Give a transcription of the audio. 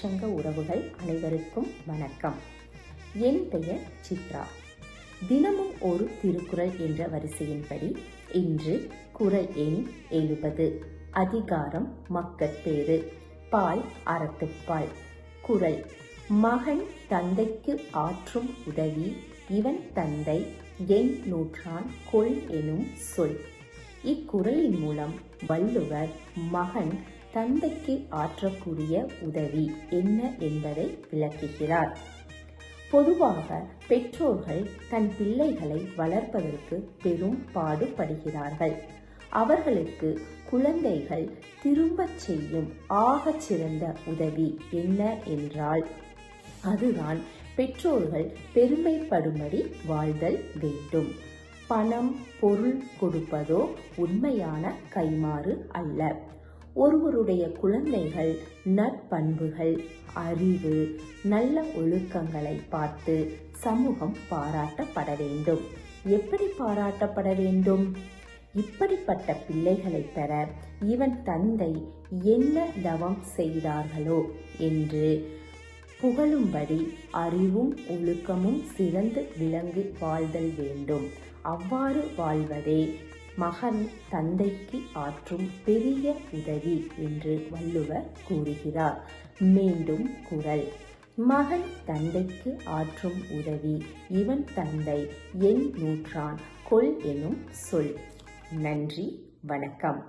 தமிழ்ச்சங்க உறவுகள் அனைவருக்கும் வணக்கம். என் பெயர் சித்ரா. தினமும் ஒரு திருக்குறள் என்ற வரிசையின்படி இன்று குறள் எண் 70, அதிகாரம் மக்கட்பேறு, பால் அறத்துப்பால். குறள்: மகன் தந்தைக்கு ஆற்றும் உதவி இவன் தந்தை என் நூற்றான் கொள் எனும் சொல். இக்குறளின் மூலம் வள்ளுவர் மகன் தந்தைக்கு ஆற்றக்கூடிய உதவி என்ன என்பதை விளக்குகிறார். பொதுவாக பெற்றோர்கள் தன் பிள்ளைகளை வளர்ப்பதற்கு பெரும் பாடுபடுகிறார்கள். அவர்களுக்கு குழந்தைகள் திரும்பச் செய்யும் ஆகச் சிறந்த உதவி என்ன என்றால் அதுதான் பெற்றோர்கள் பெருமைப்படும்படி வாழ்தல் வேண்டும். பணம், பொருள் கொடுப்பதோ உண்மையான கைமாறு அல்ல. ஒருவருடைய குழந்தைகள் நற்பண்புகள், அறிவு, நல்ல ஒழுக்கங்களை பார்த்து சமூகம் பாராட்டப்பட வேண்டும். எப்படி பாராட்டப்பட வேண்டும்? இப்படிப்பட்ட பிள்ளைகளை பெற இவன் தந்தை என்ன தவம் செய்தார்களோ என்று புகழும்படி அறிவும் ஒழுக்கமும் சிறந்து விளங்கி வாழ்தல் வேண்டும். அவ்வாறு வாழ்வதே மகன் தந்தைக்கு ஆற்றும் பெரிய உதவி என்று வள்ளுவர் கூறுகிறார். மீண்டும் குறள்: மகன் தந்தைக்கு ஆற்றும் உதவி இவன் தந்தை என் நூற்றான் கொள் எனும் சொல். நன்றி, வணக்கம்.